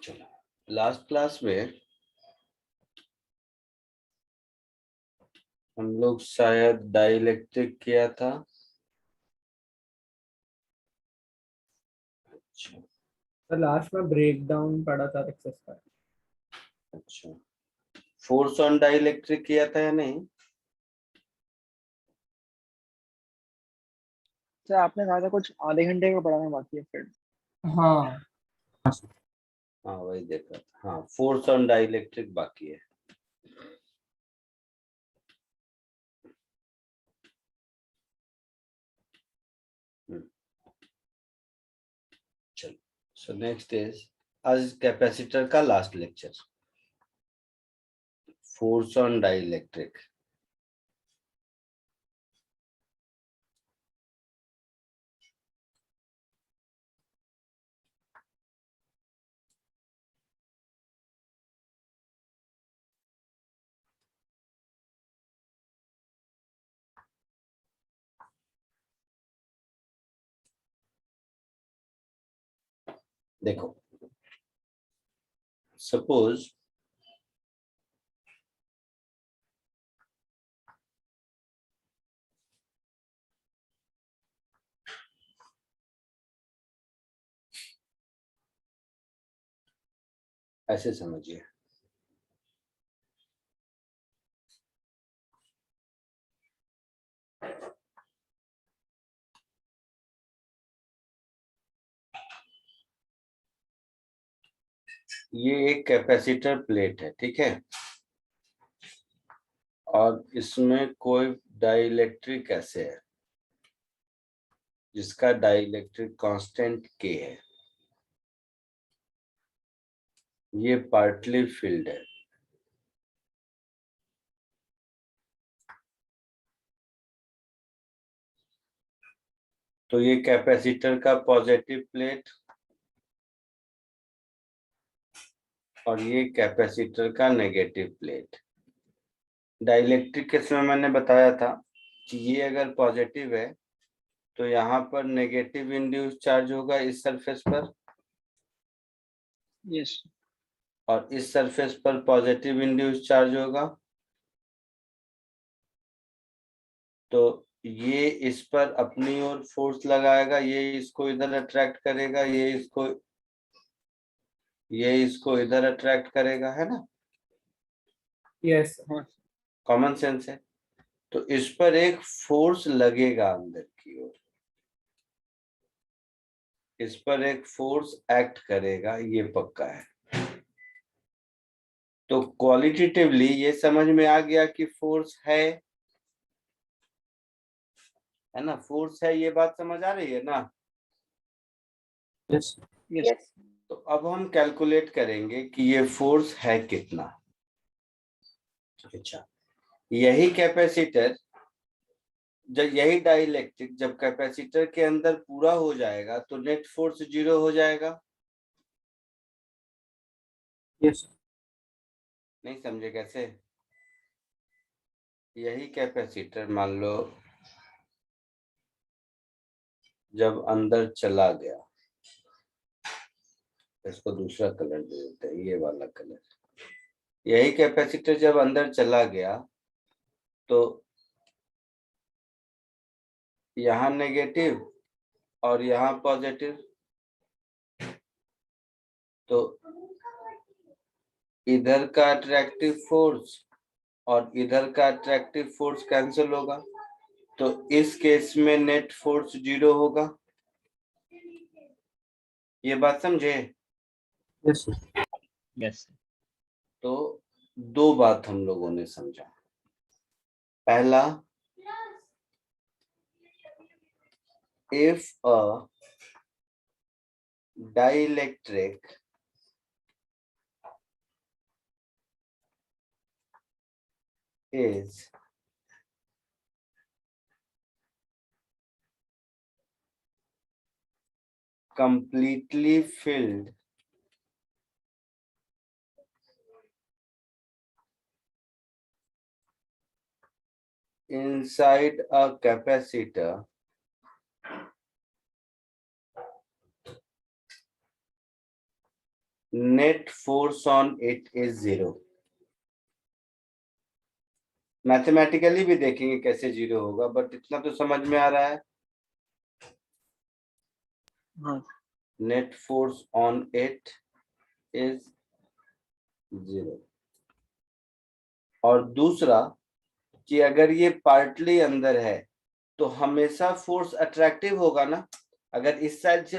चलो, last class में हम लोग शायद डाइलेक्ट्रिक किया था। अच्छा तो लास्ट में ब्रेक डाउन पढ़ा था एक्सेस का। अच्छा, फोर्स ऑन डाइलेक्ट्रिक किया था या नहीं? सर आपने कहा था कुछ आधे घंटे का पढ़ाना बाकी है फिर। हाँ हाँ वही देखा था। हाँ, फोर्स ऑन डाइलेक्ट्रिक बाकी है। चलो, सो नेक्स्ट इज आज कैपेसिटर का last lecture, force on dielectric. देखो, सपोज ऐसे समझिए, ये एक कैपेसिटर प्लेट है, ठीक है, और इसमें कोई डाइलेक्ट्रिक ऐसे है जिसका डाइलेक्ट्रिक कांस्टेंट के है। ये पार्टली फिल्ड है। तो ये कैपेसिटर का पॉजिटिव प्लेट और ये कैपेसिटर का नेगेटिव प्लेट। डाइलेक्ट्रिक केस में मैंने बताया था कि ये अगर पॉजिटिव है तो यहाँ पर नेगेटिव इंड्यूस चार्ज होगा इस सरफेस पर, यस और इस सरफेस पर पॉजिटिव इंड्यूस चार्ज होगा। तो ये इस पर अपनी ओर फोर्स लगाएगा, ये इसको इधर अट्रैक्ट करेगा, ये इसको इधर अट्रैक्ट करेगा, है ना? यस हाँ कॉमन सेंस है। तो इस पर एक फोर्स लगेगा अंदर की ओर, इस पर एक फोर्स एक्ट करेगा, ये पक्का है। तो क्वालिटेटिवली ये समझ में आ गया कि फोर्स है ना, फोर्स है, ये बात समझ आ रही है ना? यस यस तो अब हम कैलकुलेट करेंगे कि ये फोर्स है कितना। अच्छा, यही कैपेसिटर, जब यही डाइलेक्ट्रिक जब कैपेसिटर के अंदर पूरा हो जाएगा तो नेट फोर्स 0 हो जाएगा। यस नहीं समझे कैसे? यही कैपेसिटर मान लो जब अंदर चला गया, इसको दूसरा कलर दे देते हैं, ये वाला कलर। यही कैपेसिटर जब अंदर चला गया तो यहाँ नेगेटिव और यहाँ पॉजिटिव, तो इधर का अट्रैक्टिव फोर्स और इधर का अट्रैक्टिव फोर्स कैंसिल होगा। तो इस केस में नेट फोर्स 0 होगा। ये बात समझे? यस यस तो दो बात हम लोगों ने समझा। पहला, if a dielectric is completely filled inside a capacitor, net force on it is 0. Mathematically भी देखेंगे कैसे 0 होगा, बट इतना तो समझ में आ रहा है. हाँ net force on it is 0. और दूसरा कि अगर ये पार्टली अंदर है तो हमेशा फोर्स अट्रैक्टिव होगा ना. अगर इस साइड से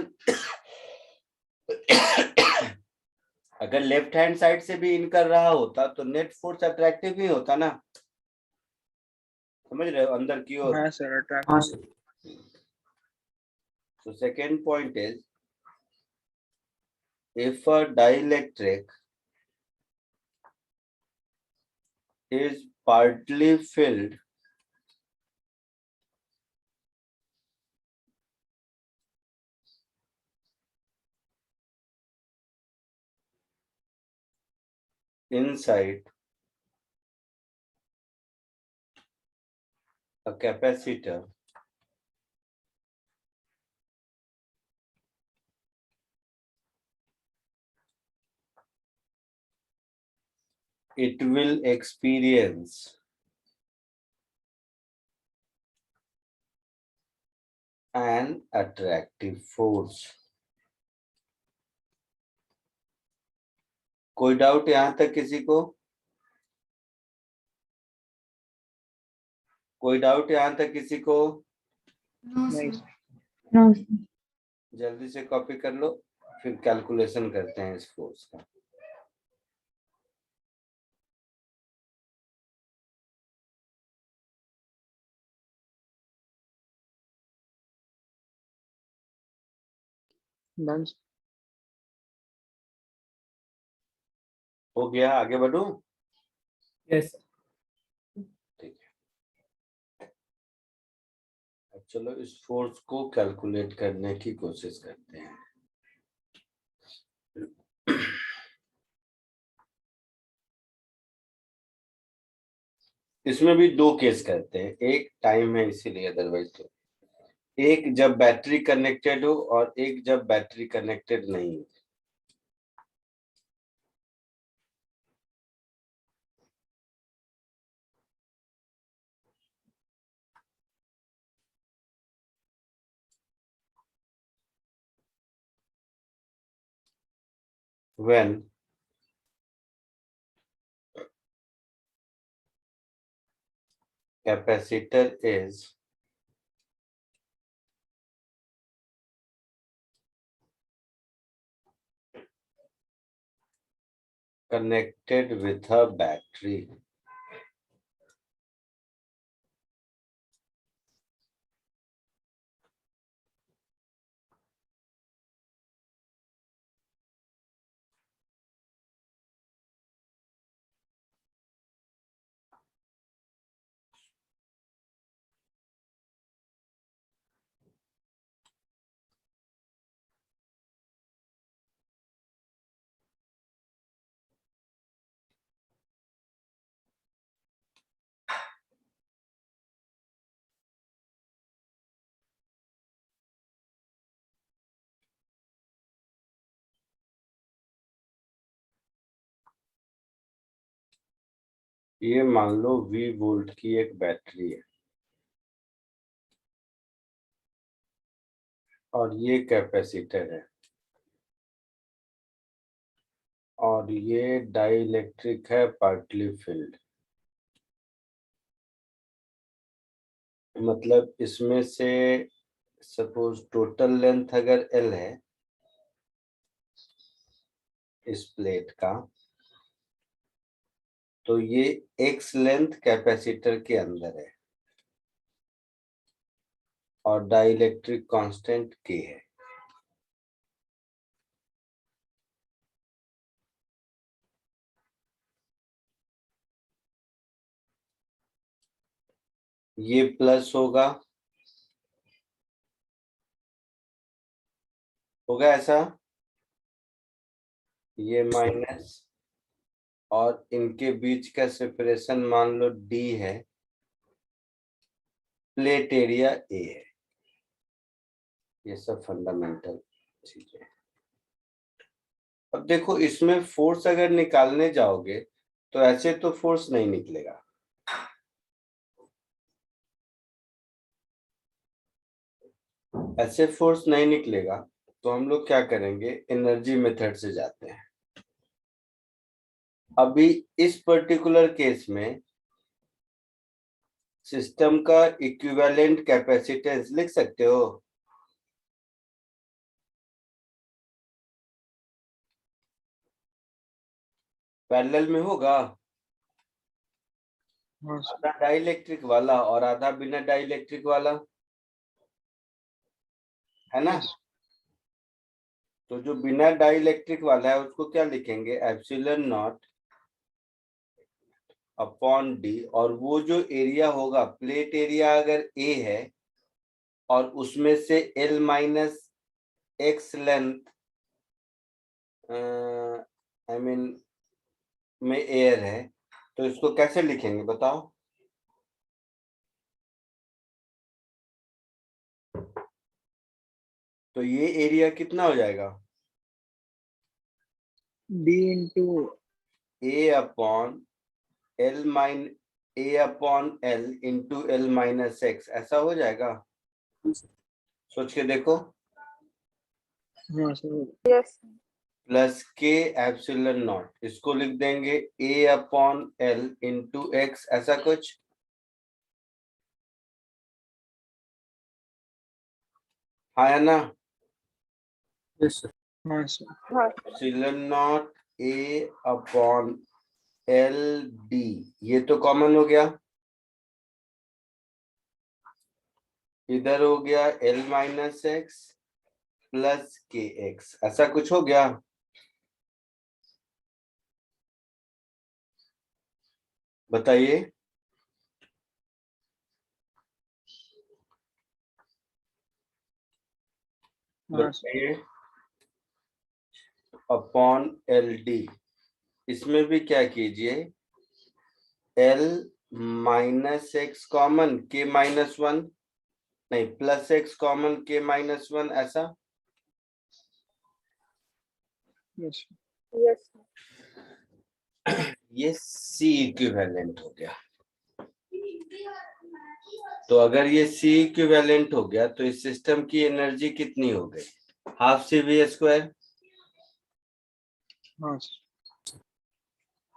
अगर लेफ्ट हैंड साइड से भी इन कर रहा होता तो नेट फोर्स अट्रैक्टिव ही होता ना. समझ रहे हो, अंदर की ओर. हाँ सर, अट्रैक्ट. हाँ sir. So second point is, if a dielectric is partly filled inside a capacitor, it will experience an attractive force. कोई डाउट यहां तक किसी को? कोई डाउट यहां तक किसी को? नहीं सर. No sir. जल्दी से कॉपी कर लो, फिर कैलकुलेशन करते हैं इस फोर्स का. डन. हो गया, आगे बढ़ूं? यस. ठीक है, अब चलो इस फोर्स को कैलकुलेट करने की कोशिश करते हैं. इसमें भी दो केस करते हैं. एक टाइम है इसीलिए, अदरवाइज तो एक जब बैटरी कनेक्टेड हो और एक जब बैटरी कनेक्टेड नहीं हो. When capacitor is connected with a battery, ये मान लो V वोल्ट की एक बैटरी है और ये कैपेसिटर है और ये डाइलेक्ट्रिक है, पार्टली फिल्ड. मतलब इसमें से सपोज टोटल लेंथ अगर L है इस प्लेट का, तो ये X लेंथ कैपेसिटर के अंदर है और डाइलेक्ट्रिक कांस्टेंट K है. ये प्लस होगा ऐसा, ये माइनस, और इनके बीच का सेपरेशन मान लो D है, प्लेट एरिया A है. ये सब फंडामेंटल चीजें. अब देखो इसमें फोर्स अगर निकालने जाओगे तो ऐसे तो फोर्स नहीं निकलेगा, ऐसे फोर्स नहीं निकलेगा। तो हम लोग क्या करेंगे, एनर्जी मेथड से जाते हैं। अभी इस पर्टिकुलर केस में सिस्टम का इक्विवेलेंट कैपेसिटेंस लिख सकते हो। पैरेलल में होगा, हाँ सर। आधा डाइलेक्ट्रिक वाला और आधा बिना डाइलेक्ट्रिक वाला, है ना। यस। तो जो बिना डाइलेक्ट्रिक वाला है उसको क्या लिखेंगे, एप्सिलॉन नॉट अपॉन डी। और वो जो एरिया होगा, प्लेट एरिया अगर ए है और उसमें से L minus x length I mean में एयर है, तो इसको कैसे लिखेंगे बताओ। तो ये एरिया कितना हो जाएगा, D into A upon L minus A upon L into L minus X, ऐसा हो जाएगा। सोच के देखो। हाँ sir. Yes plus K epsilon naught, इसको लिख देंगे A upon L into X, ऐसा कुछ। हाँ है ना। Yes sir. हाँ सर। हाँ epsilon naught A upon L D, ये तो कॉमन हो गया, इधर हो गया L minus X plus K X, ऐसा कुछ हो गया। बताइए। हाँ सर। बताइए। अपॉन एल डी, इसमें भी क्या कीजिए, एल माइनस एक्स कॉमन, के माइनस वन, नहीं प्लस एक्स कॉमन, के माइनस वन, ऐसा। यस। यस ये सी इक्विवेलेंट हो गया। तो अगर ये सी इक्विवेलेंट हो गया तो इस सिस्टम की एनर्जी कितनी हो गई, हाफ सी वी स्क्वायर, हाँ sir.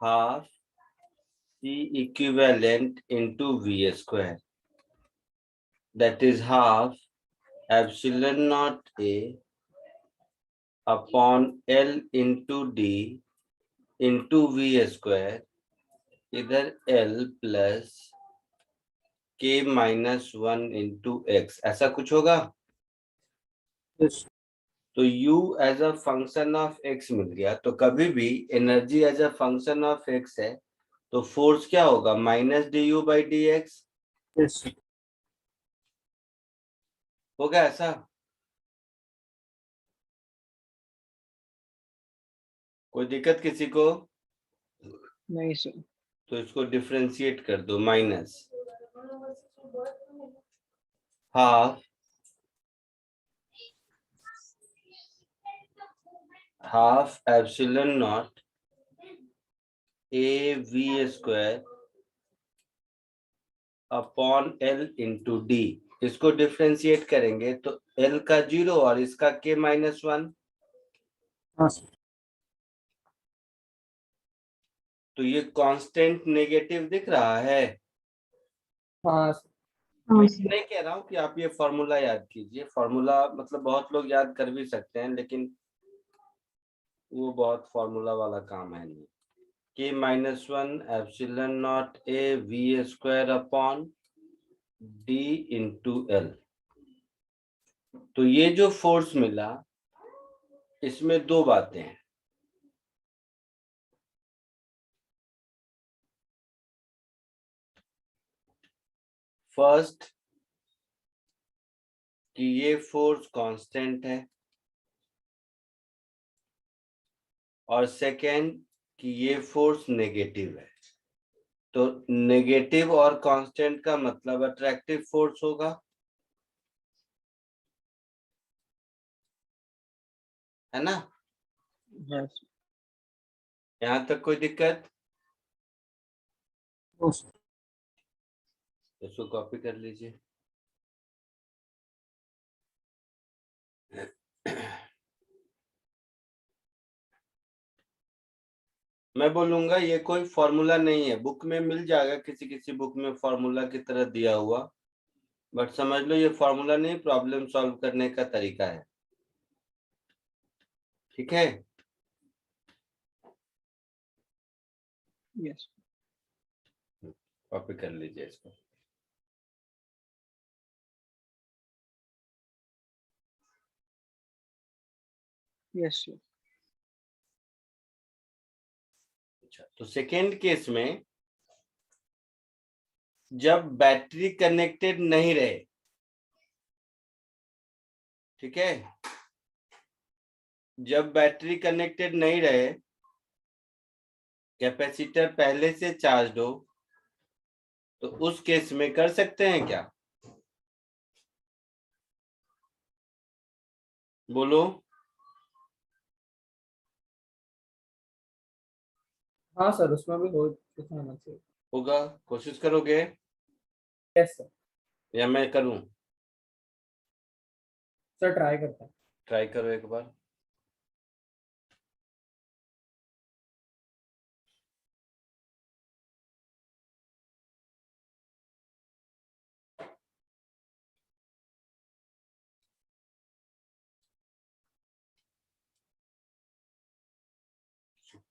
Half C equivalent into V square, that is half epsilon naught A upon L into D into V square, इधर L plus K minus one into X, ऐसा कुछ होगा। Yes तो u as a function of x मिल गया। तो कभी भी energy as a function of x है तो फोर्स क्या होगा, minus D U by D x, yes होगा ऐसा। कोई दिक्कत किसी को, नहीं सर। तो इसको डिफरेंशिएट कर दो, minus half half epsilon naught A V square upon L into D, इसको डिफरेंशिएट करेंगे तो एल का जीरो और इसका के माइनस वन, हाँ सर। तो ये कांस्टेंट नेगेटिव दिख रहा है। हाँ सर। मैं ये नहीं कह रहा हूँ कि आप ये फॉर्मूला याद कीजिए, फॉर्मूला मतलब बहुत लोग याद कर भी सकते हैं लेकिन वो बहुत फॉर्मूला वाला काम है नहीं। के minus one epsilon naught A V square upon D into L. तो ये जो फोर्स मिला इसमें दो बातें हैं। फर्स्ट कि ये फोर्स कांस्टेंट है, और सेकेंड कि ये फोर्स नेगेटिव है। तो नेगेटिव और कांस्टेंट का मतलब अट्रैक्टिव फोर्स होगा, है ना। हाँ सर। यहाँ तक कोई दिक्कत? No sir. इसको कॉपी कर लीजिए। मैं बोलूंगा ये कोई फॉर्मूला नहीं है, बुक में मिल जाएगा, किसी किसी बुक में फॉर्मूला की तरह दिया हुआ, बट समझ लो ये फॉर्मूला नहीं, प्रॉब्लम सॉल्व करने का तरीका है। ठीक है? यस। कॉपी कर लीजिए इसको। Yes sir. अच्छा, तो सेकेंड केस में जब बैटरी कनेक्टेड नहीं रहे, ठीक है, जब बैटरी कनेक्टेड नहीं रहे, कैपेसिटर पहले से चार्ज हो, तो उस केस में कर सकते हैं क्या? बोलो। हाँ सर, उसमें भी हो कुछ होना चाहिए। होगा? कोशिश करोगे यस सर। या मैं करूं? सर ट्राई करता हूँ। ट्राई करो एक बार।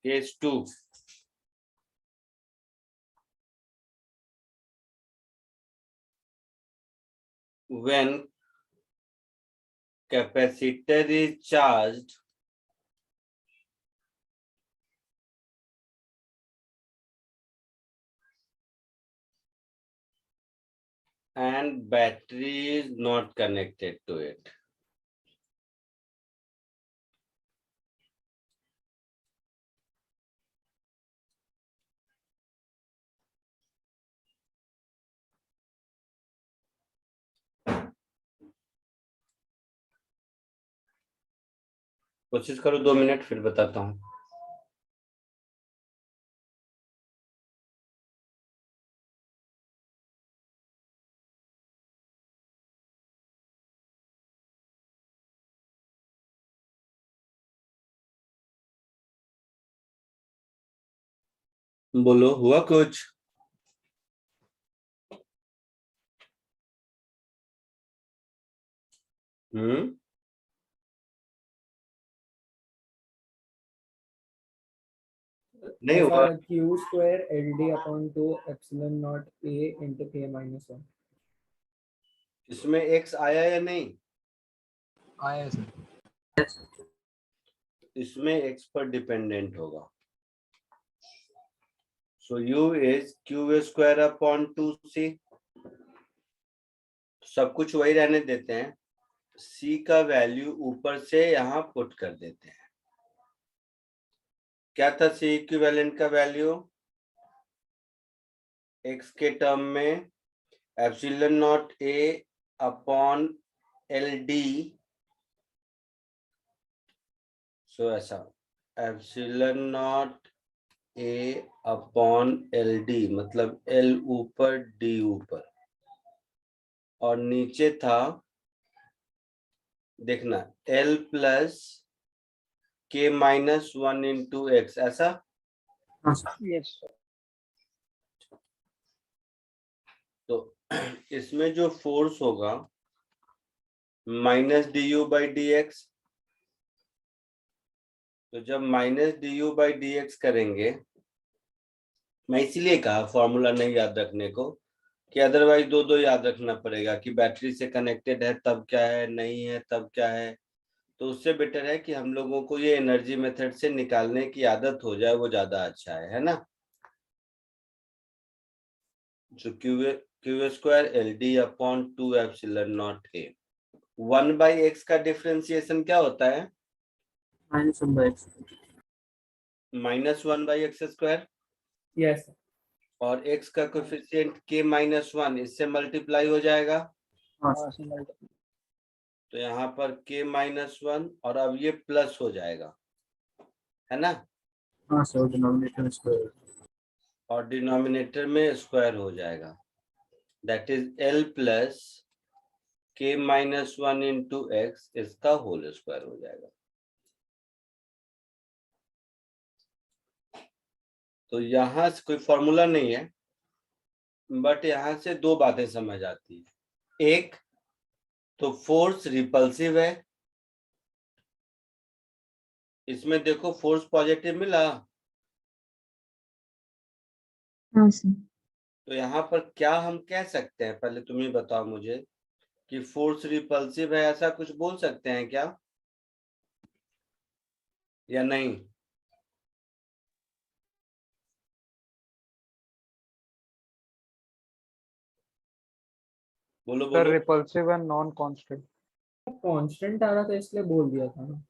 Case 2, when capacitor is charged and battery is not connected to it. कोशिश करो 2 मिनट, फिर बताता हूँ। बोलो, हुआ कुछ? नहीं हुआ? ऐसा Q square L D upon 2 epsilon naught ए इंटू के माइनस 1। इसमें x आया या नहीं? आया सर। इसमें x पर डिपेंडेंट होगा। सो u is q square upon 2c। सब कुछ वही रहने देते हैं, c का वैल्यू ऊपर से यहाँ पुट कर देते हैं। क्या था c इक्विवेलेंट का वैल्यू? x के टर्म में epsilon naught a upon L D. So ऐसा epsilon naught a upon L D, मतलब l ऊपर d ऊपर, और नीचे था, देखना, l plus k minus 1 into X, ऐसा। Yes sir. तो इसमें जो फोर्स होगा minus D U by D X, तो जब minus D U by D X करेंगे, मैं इसीलिए कहा फॉर्मूला नहीं याद रखने को, कि अदरवाइज दो दो याद रखना पड़ेगा कि बैटरी से कनेक्टेड है तब क्या है, नहीं है तब क्या है। तो उससे बेटर है कि हम लोगों को ये एनर्जी मेथड से निकालने की आदत हो जाए, वो ज्यादा अच्छा है ना। जो Q square L D upon 2 epsilon naught A, 1 by x का डिफरेंशिएशन क्या होता है? Minus 1 by x square. Yes. और x का कोफिशिएंट k माइनस 1 इससे मल्टीप्लाई हो जाएगा। हाँ सर। तो यहाँ पर k माइनस 1, और अब ये प्लस हो जाएगा। है ना, हाँ सर, डिनोमिनेटर स्क्वायर। और डिनोमिनेटर में स्क्वायर हो जाएगा, that is L plus K minus one into x, इसका होल स्क्वायर हो जाएगा। तो यहाँ से कोई फॉर्मूला नहीं है, बट यहाँ से दो बातें समझ आती है। एक तो फोर्स रिपल्सिव है, इसमें देखो फोर्स पॉजिटिव मिला, हाँ सर। तो यहाँ पर क्या हम कह सकते हैं, पहले तुम ही बताओ मुझे कि फोर्स रिपल्सिव है, ऐसा कुछ बोल सकते हैं क्या या नहीं? बोलो सर बोलो। Repulsive and non constant. Constant आ रहा था इसलिए बोल दिया था ना,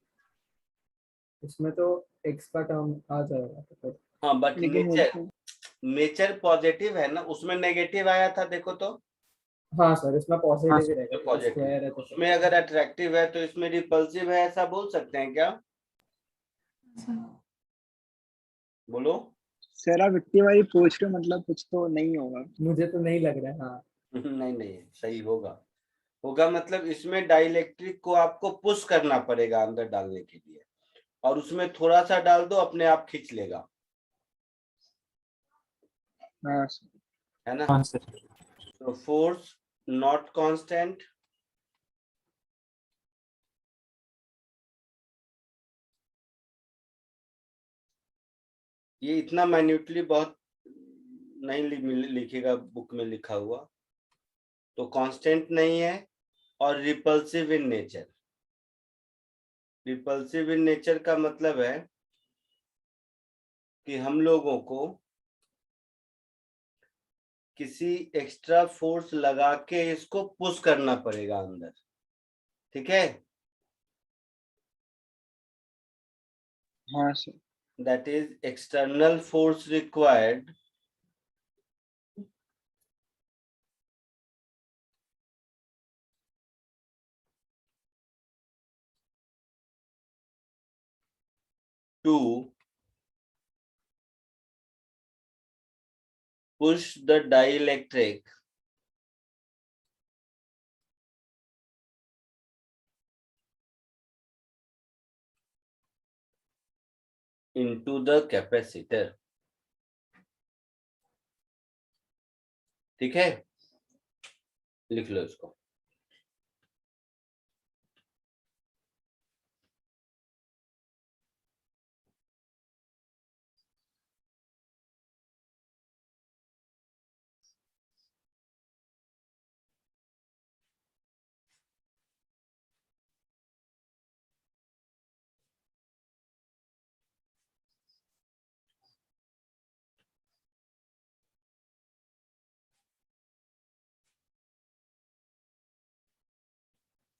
इसमें तो x का टर्म आ जाएगा तो फिर। हाँ बट लेकिन नेचर, नेचर पॉजिटिव है ना, उसमें नेगेटिव आया था देखो तो। हाँ सर, इसमें पॉजिटिव ही रहेगा, तो स्क्वायर है पॉजिटिव, तो उसमें अगर अट्रैक्टिव है तो इसमें रिपल्सिव है, ऐसा बोल सकते हैं क्या? बोलो। सर आप इतनी बारी पूछ रहे हो, मतलब कुछ तो नहीं होगा। मुझे तो नहीं लग रहा है। हाँ नहीं नहीं, सही होगा, होगा मतलब इसमें डाइलेक्ट्रिक को आपको पुश करना पड़ेगा अंदर डालने के लिए, और उसमें थोड़ा सा डाल दो, अपने आप खींच लेगा, हाँ सर। है ना। हाँ सर। तो फोर्स नॉट कांस्टेंट, ये इतना माइन्यूटली बहुत नहीं लिखेगा बुक में लिखा हुआ, तो कांस्टेंट नहीं है, और repulsive in nature. Repulsive in nature का मतलब है कि हम लोगों को किसी एक्स्ट्रा फोर्स लगा के इसको पुश करना पड़ेगा अंदर, ठीक है। हाँ sir. That is external force required to push the dielectric into the capacitor, ठीक है, लिख लो इसको।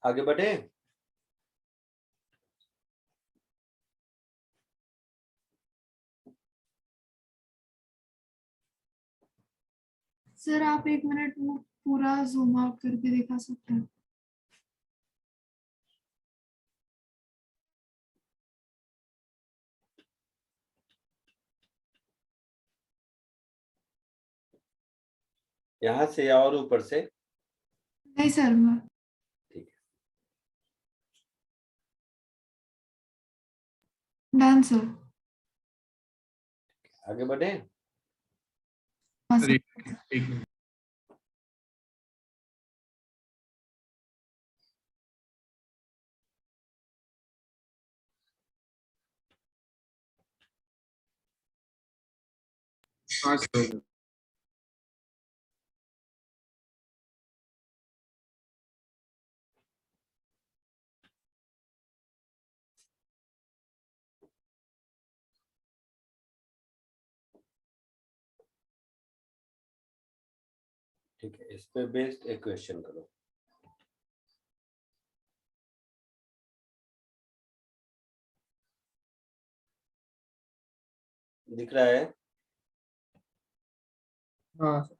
आगे बढ़े। सर आप एक मिनट वो पूरा जूम आउट करके दिखा सकते हैं? यहाँ से या और ऊपर से? नहीं सर, मैं ठीक है, डन सर। आगे बढ़े। हाँ सर। हाँ सर। ठीक है, इस पे बेस्ड एक क्वेश्चन करो। दिख रहा है? हाँ सर।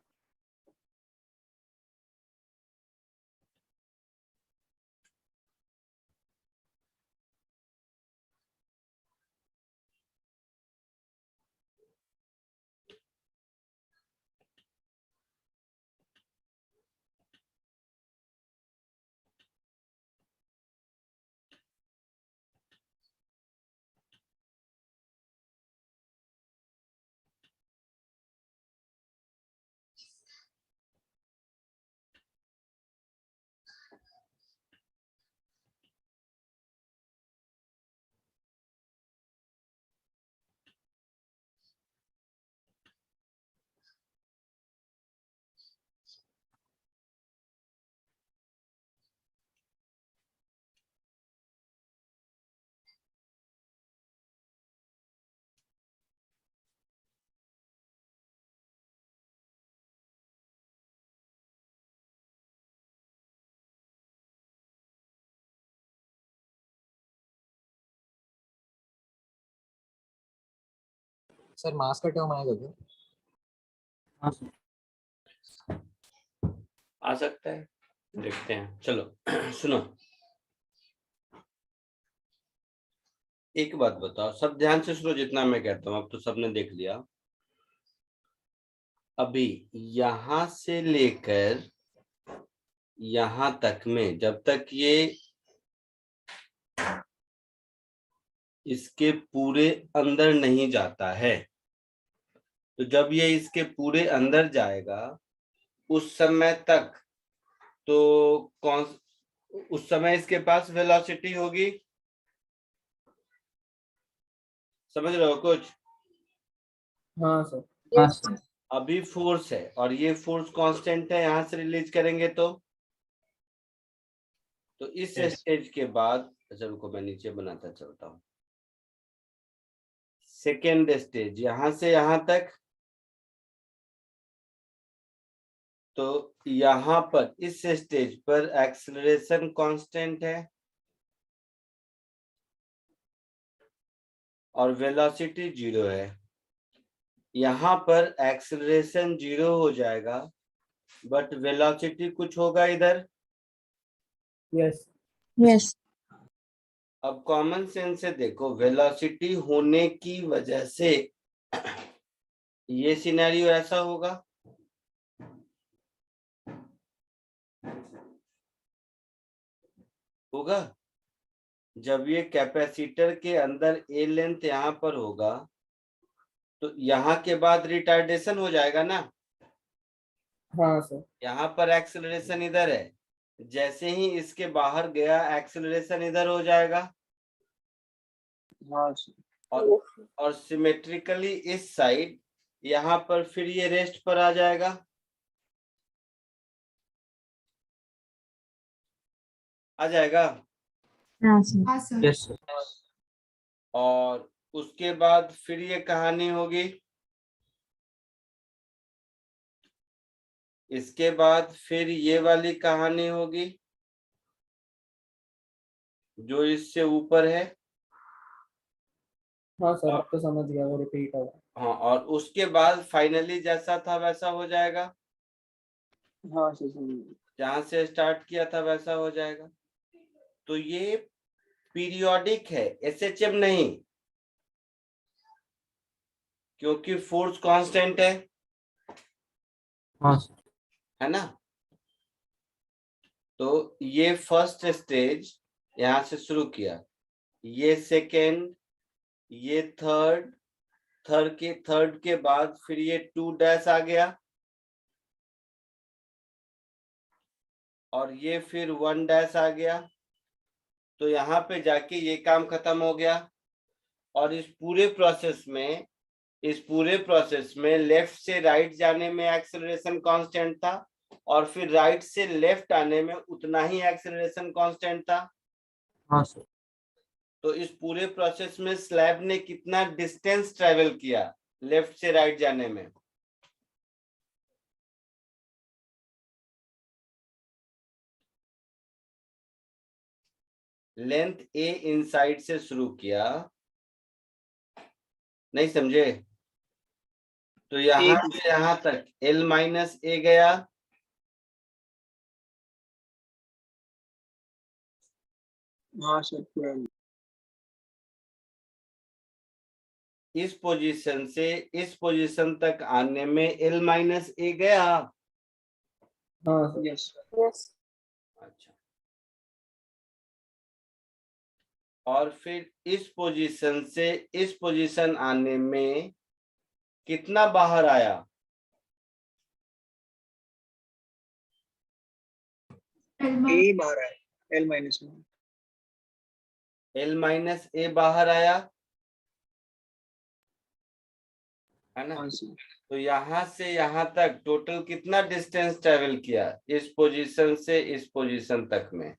सर मास का टर्म आएगा क्या? हाँ सर। आ सकता है, देखते हैं। चलो सुनो, एक बात बताओ, सब ध्यान से सुनो जितना मैं कहता हूँ, अब तो सबने देख लिया। अभी यहां से लेकर यहां तक में जब तक ये इसके पूरे अंदर नहीं जाता है, तो जब ये इसके पूरे अंदर जाएगा उस समय तक, तो कौन उस समय इसके पास वेलोसिटी होगी, समझ रहे हो कुछ? हाँ सर। अभी फोर्स है और ये फोर्स कांस्टेंट है, यहां से रिलीज करेंगे तो इस Yes. स्टेज के बाद, अच्छा रुको मैं नीचे बनाता चलता हूँ। सेकेंड स्टेज यहां से यहां तक, तो यहां पर इस स्टेज पर एक्सेलरेशन कांस्टेंट है और वेलोसिटी 0 है। यहाँ पर एक्सेलरेशन 0 हो जाएगा बट वेलोसिटी कुछ होगा इधर। यस। यस। अब कॉमन सेंस से देखो, वेलोसिटी होने की वजह से ये सिनेरियो ऐसा होगा, होगा जब ये कैपेसिटर के अंदर ए लेंथ यहाँ पर होगा तो यहाँ के बाद रिटार्डेशन हो जाएगा ना। हाँ सर। यहाँ पर एक्सेलरेशन इधर है, जैसे ही इसके बाहर गया एक्सेलरेशन इधर हो जाएगा हाँ सर। और सिमेट्रिकली इस साइड यहाँ पर फिर ये रेस्ट पर आ जाएगा। आ जाएगा हाँ सर। हाँ सर। Yes sir. और उसके बाद फिर ये कहानी होगी। इसके बाद फिर ये वाली कहानी होगी जो इससे ऊपर है। हाँ सर, अब तो समझ गया, वो रिपीट होगा। हाँ, और उसके बाद फाइनली जैसा था वैसा हो जाएगा, हाँ सर समझ गया। जहां से स्टार्ट किया था वैसा हो जाएगा। तो ये पीरियोडिक है, एसएचएम नहीं, क्योंकि फोर्स कांस्टेंट है हाँ सर। है ना। तो ये फर्स्ट स्टेज यहां से शुरू किया, ये सेकेंड, ये थर्ड के बाद फिर ये 2 डैश आ गया और ये फिर 1 डैश आ गया। तो यहाँ पे जाके ये काम खत्म हो गया और इस पूरे प्रोसेस में लेफ्ट से राइट जाने में एक्सेलरेशन कांस्टेंट था और फिर राइट से लेफ्ट आने में उतना ही एक्सेलरेशन कांस्टेंट था। हाँ सर। तो इस पूरे प्रोसेस में स्लैब ने कितना डिस्टेंस ट्रेवल किया लेफ्ट से राइट जाने में? लेंथ ए इनसाइड से शुरू किया, नहीं समझे? तो यहां से यहां तक L माइनस ए गया, हाँ सर पूरा। इस पोजीशन से इस पोजीशन तक आने में L माइनस ए गया। हाँ सर। यस। अच्छा, और फिर इस पोजीशन से इस पोजीशन आने में कितना बाहर आया? ए बाहर है, एल माइनस में। L माइनस ए बाहर आया है ना। हाँ सर। तो यहां से यहां तक टोटल कितना डिस्टेंस ट्रेवल किया इस पोजीशन से इस पोजीशन तक में?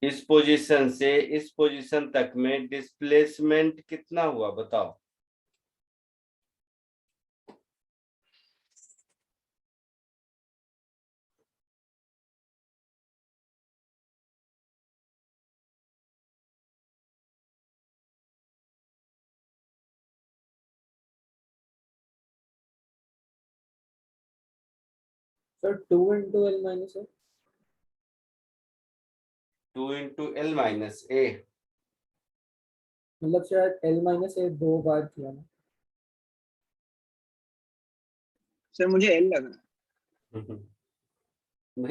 इस पोजीशन से इस पोजीशन तक में डिस्प्लेसमेंट कितना हुआ बताओ? Sir 2 into L minus A 2 into L minus A। मतलब शायद L minus A 2 बार किया ना। सर मुझे एल लग रहा है।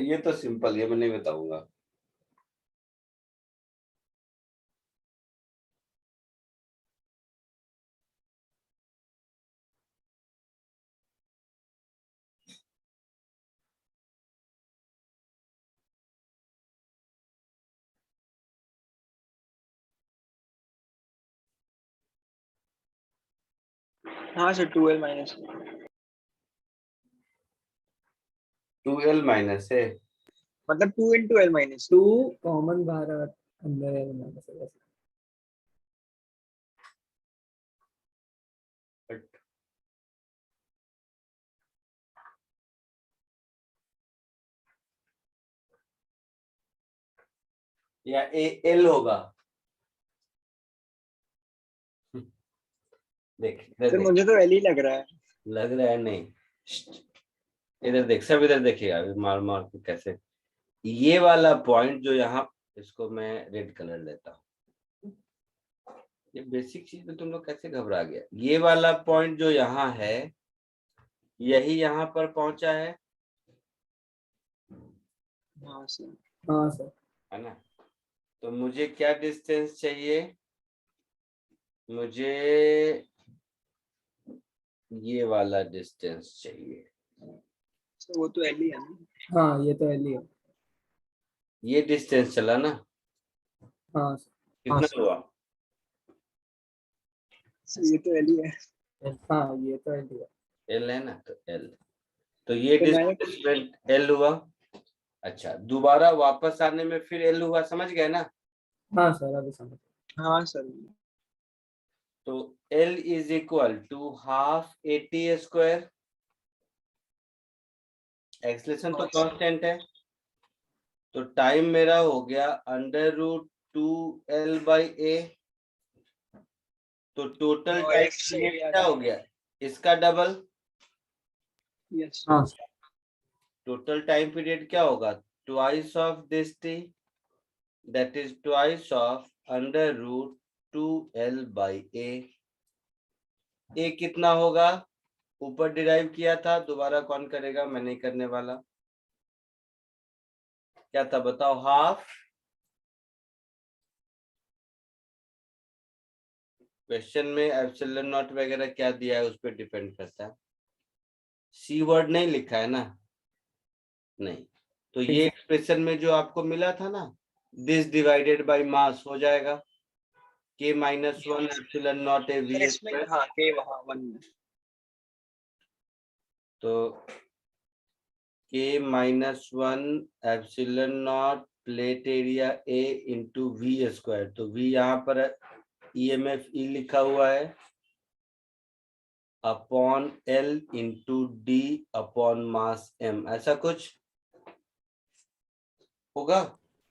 ये तो सिंपल है, मैं नहीं बताऊंगा। हाँ sir 2L minus 2L minus A। मतलब 2 into L माइनस 2 कॉमन बाहर अंदर L minus A वैसे। But या AL होगा। देख इधर सर देख, मुझे तो एल ही लग रहा है। लग रहा है नहीं। इधर देख, सब इधर देखिएगा, अभी मार मार के कैसे। ये वाला पॉइंट जो यहाँ, इसको मैं रेड कलर देता हूँ। ये बेसिक चीज में तुम लोग कैसे घबरा गया। ये वाला पॉइंट जो यहाँ है, यही यहाँ पर पहुंचा है हाँ सर। हाँ सर। है ना। तो मुझे क्या डिस्टेंस चाहिए, मुझे ये वाला डिस्टेंस चाहिए। सर वो तो एल ही है ना। हाँ ये तो L ही है। ये डिस्टेंस चला ना, हाँ सर। कितना हुआ। सर ये तो एल ही है। हाँ ये तो L ही है। L है ना, तो L। तो ये तो मैंने डिस्प्लेसमेंट L हुआ। अच्छा, दोबारा वापस आने में फिर L हुआ, समझ गए ना। हाँ सर अभी समझ। हाँ सर। तो L is equal to half AT square. Acceleration तो कांस्टेंट है, तो टाइम मेरा हो गया √2L/A। तो टोटल और टाइम एक्स पीरियड एरिया क्या का। हो गया, इसका डबल। यस। हाँ सर। टोटल टाइम पीरियड क्या होगा, twice of this t, that is twice of √2L/A। ए कितना होगा, ऊपर डिराइव किया था, दोबारा कौन करेगा, मैं नहीं करने वाला। क्या था बताओ, हाफ। क्वेश्चन में एप्सिलॉन नॉट वगैरह क्या दिया है उस पर डिपेंड करता है। सी वर्ड नहीं लिखा है ना, नहीं। तो ये एक्सप्रेशन में जो आपको मिला था ना, दिस डिवाइडेड बाय मास हो जाएगा K-1 एप्सिलॉन नॉट ए सर V इसमें स्क्वायर। हाँ के वहाँ 1 में। तो K-1 epsilon not plate area A into V square. तो V यहाँ पर EMF E लिखा हुआ है, upon L into D upon mass M, ऐसा कुछ होगा।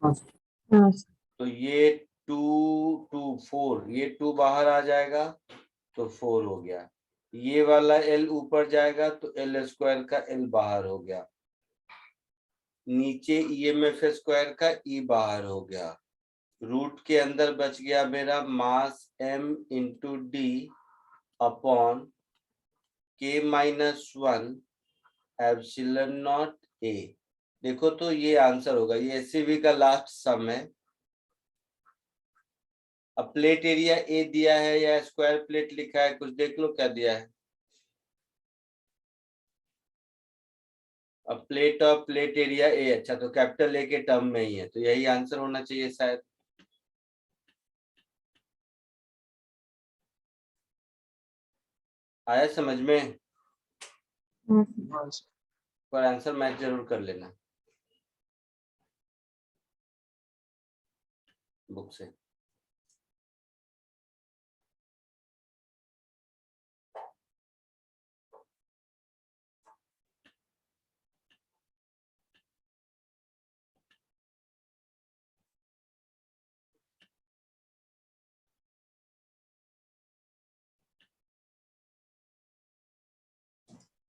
हाँ सर। हाँ सर। तो ये 4, ये 2 बाहर आ जाएगा तो 4 हो गया। ये वाला L ऊपर जाएगा तो L स्क्वायर का L बाहर हो गया। नीचे EMF स्क्वायर का E बाहर हो गया। रूट के अंदर बच गया मेरा मास M into D upon K-1 epsilon naught A। देखो तो ये आंसर होगा, ये SCV का लास्ट सम है। अब प्लेट एरिया ए दिया है या स्क्वायर प्लेट लिखा है, कुछ देख लो क्या दिया है। अब प्लेट और प्लेट एरिया ए, अच्छा तो कैपिटल ए के टर्म में ही है, तो यही आंसर होना चाहिए शायद। आया समझ में, हाँ सर। हाँ सर। पर आंसर मैच जरूर कर लेना बुक से।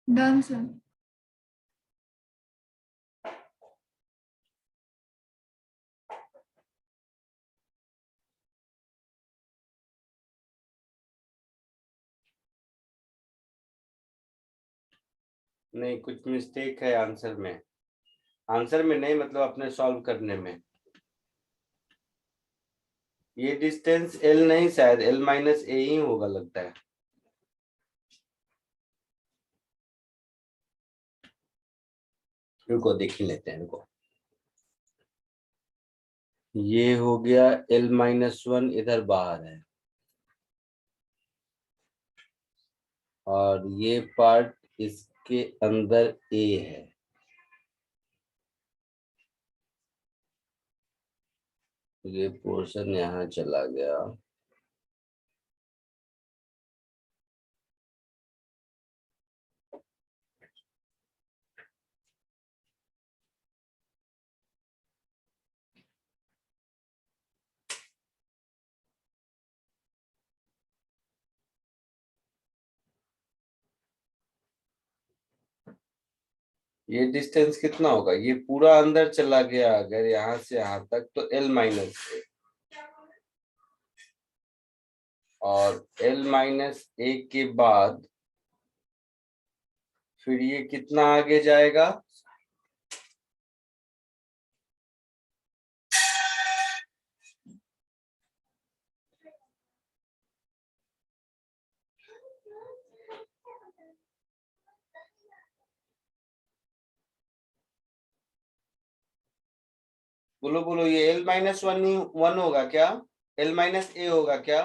Done sir. नहीं, कुछ मिस्टेक है आंसर में। आंसर में नहीं, मतलब अपने सॉल्व करने में। ये डिस्टेंस L नहीं, शायद L माइनस ए ही होगा लगता है। इनको देख ही लेते हैं इनको। ये हो गया L माइनस 1 इधर बाहर है, और ये पार्ट इसके अंदर A है। ये पोर्शन यहाँ चला गया, ये डिस्टेंस कितना होगा? ये पूरा अंदर चला गया अगर यहाँ से यहाँ तक, तो L माइनस ए, और L माइनस ए के बाद फिर ये कितना आगे जाएगा? बोलो बोलो, ये L माइनस 1 होगा क्या? L माइनस ए होगा क्या?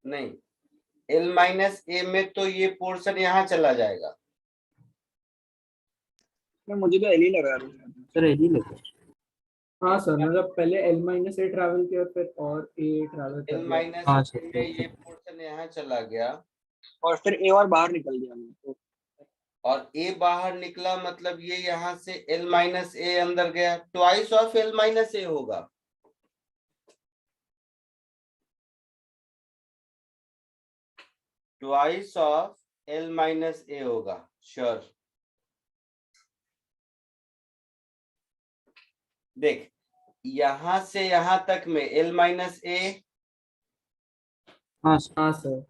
नहीं, L माइनस ए में तो ये पोर्शन यहाँ चला जाएगा। मुझे तो एल ही लगा रहा है। सर एल ही लगा। हाँ सर, मतलब पहले L माइनस ए ट्रैवल किया फिर और A ट्रैवल कर L लिया। माइनस हाँ ए में ये पोर्शन यहाँ चला गया, और फिर ए और बाहर निकल गया तो और A बाहर निकला, मतलब ये यहाँ से L माइनस ए अंदर गया, ट्वाइस ऑफ L माइनस ए होगा। ट्वाइस ऑफ L माइनस ए होगा, श्योर। देख, यहां से यहां तक में L माइनस ए, हाँ सर,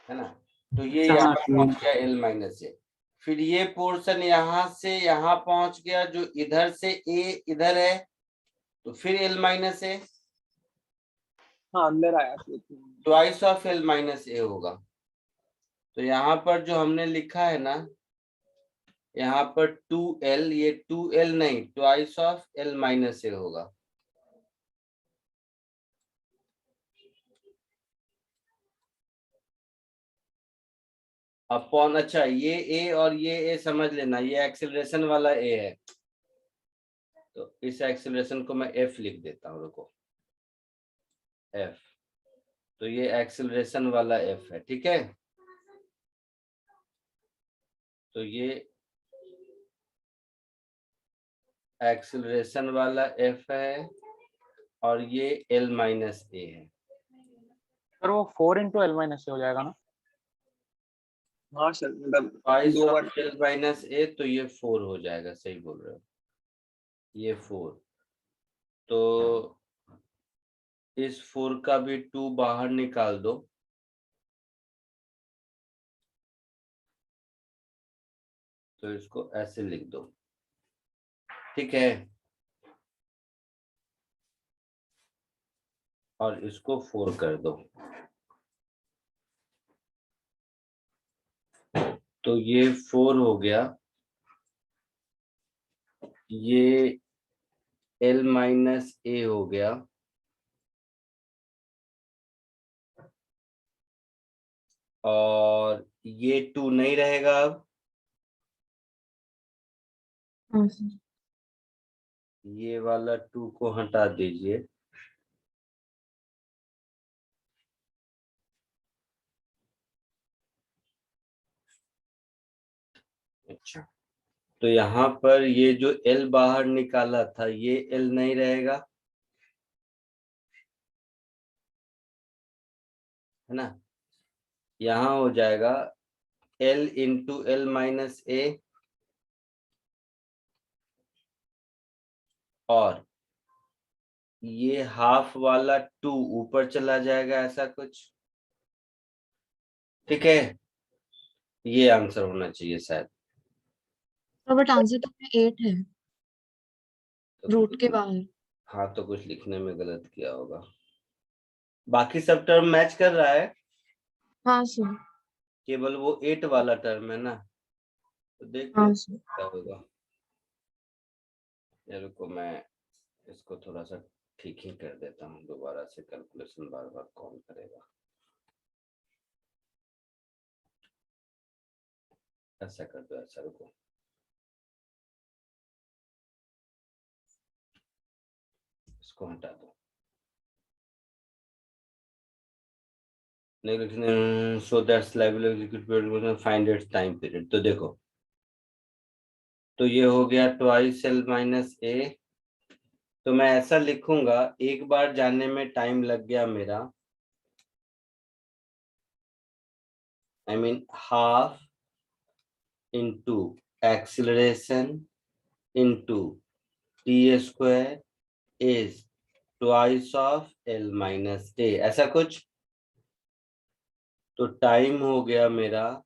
है ना? तो ये हाँ, यहाँ पहुंच गया L माइनस ए। फिर ये पोर्शन यहाँ से यहाँ पहुंच गया, जो इधर से A इधर है, तो फिर L माइनस ए, हाँ अंदर आया फिर। ट्वाइस ऑफ L माइनस ए होगा। तो यहाँ पर जो हमने लिखा है ना, यहाँ पर 2L, ये 2L नहीं, ट्वाइस ऑफ L माइनस ए होगा। अपॉन, अच्छा ये A और ये A समझ लेना, ये एक्सेलरेशन वाला A है, तो इस एक्सेलरेशन को मैं F लिख देता हूँ, रुको, F। तो ये एक्सेलरेशन वाला F है, ठीक है। तो ये एक्सेलरेशन वाला F है, और ये L माइनस ए है। सर वो 4 इंटू एल माइनस हो जाएगा ना? हाँ सर, मतलब ट्वाइस दो बार ऑफ L माइनस ए, तो ये 4 हो जाएगा, सही बोल रहे हो, ये 4। तो इस 4 का भी 2 बाहर निकाल दो, तो इसको ऐसे लिख दो, ठीक है, और इसको 4 कर दो। तो ये 4 हो गया, ये L माइनस ए हो गया, और ये 2 नहीं रहेगा अब, हाँ सर। ये वाला 2 को हटा दीजिए। अच्छा, तो यहाँ पर ये जो L बाहर निकाला था, ये L नहीं रहेगा, है ना? यहाँ हो जाएगा L इंटू L माइनस ए, और ये हाफ वाला 2 ऊपर चला जाएगा, ऐसा कुछ। ठीक है, ये आंसर होना चाहिए शायद। तो बट आंसर तो 8 है तो रूट के बाहर। हाँ, तो कुछ लिखने में गलत किया होगा। बाकी सब टर्म मैच कर रहा है, हाँ सर। केवल वो 8 वाला टर्म है ना। तो देखते हाँ हैं सर। क्या होगा। ये रुको, मैं इसको थोड़ा सा ठीक ही कर देता हूँ, दोबारा से कैलकुलेशन बार बार कौन करेगा। ऐसा कर दो, ऐसा रुको, इसको हटा दो। नहीं लिखने, so that's liability execute find its time period. तो देखो, तो ये हो गया ट्वाइस एल माइनस ए। तो मैं ऐसा लिखूंगा, एक बार जाने में टाइम लग गया मेरा, I mean half into acceleration into T square is twice of L minus A, ऐसा कुछ। तो टाइम हो गया मेरा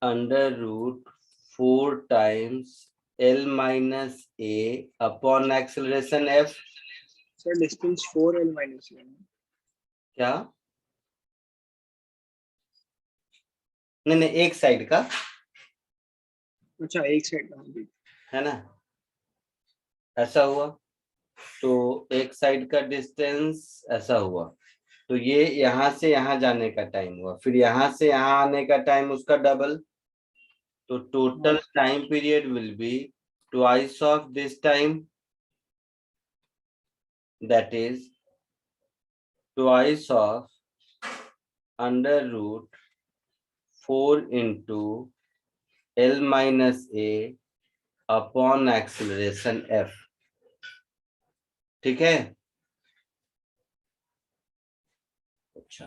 under root 4 times L minus A upon acceleration F. Sir distance 4L minus A. क्या? नहीं नहीं, एक साइड का अच्छा, एक साइड का भी। है ना, ऐसा हुआ। तो एक साइड का डिस्टेंस ऐसा हुआ, तो ये यहाँ से यहाँ जाने का टाइम हुआ, फिर यहाँ से यहाँ आने का टाइम उसका डबल। तो total time period will be twice of this time, that is twice of under root 4 into L minus a upon acceleration f। ठीक है। अच्छा,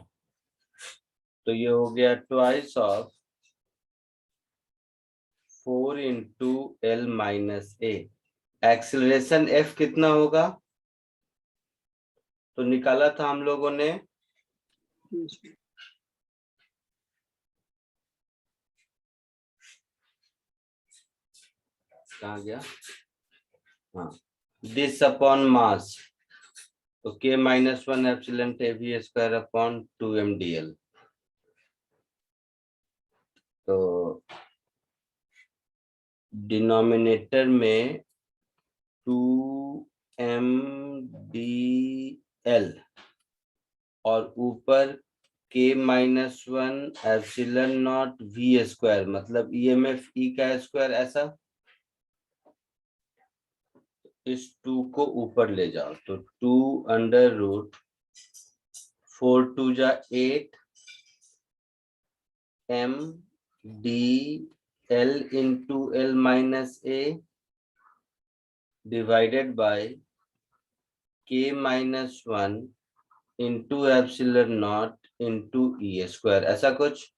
तो ये हो गया twice of 4 into L minus a। Acceleration f कितना होगा? तो निकाला था हम लोगों ने, कहाँ गया, हाँ, दिस अपॉन मास, तो k minus 1 epsilon v square upon 2mdl। तो डिनोमिनेटर में 2mdl और ऊपर k minus 1 epsilon not v square, मतलब EMF E का स्क्वायर, ऐसा। इस 2 को ऊपर ले जाओ, तो 2 अंडर रूट 4 2 जा 8 m d l into l minus a divided by k minus 1 into epsilon naught into e square, ऐसा कुछ।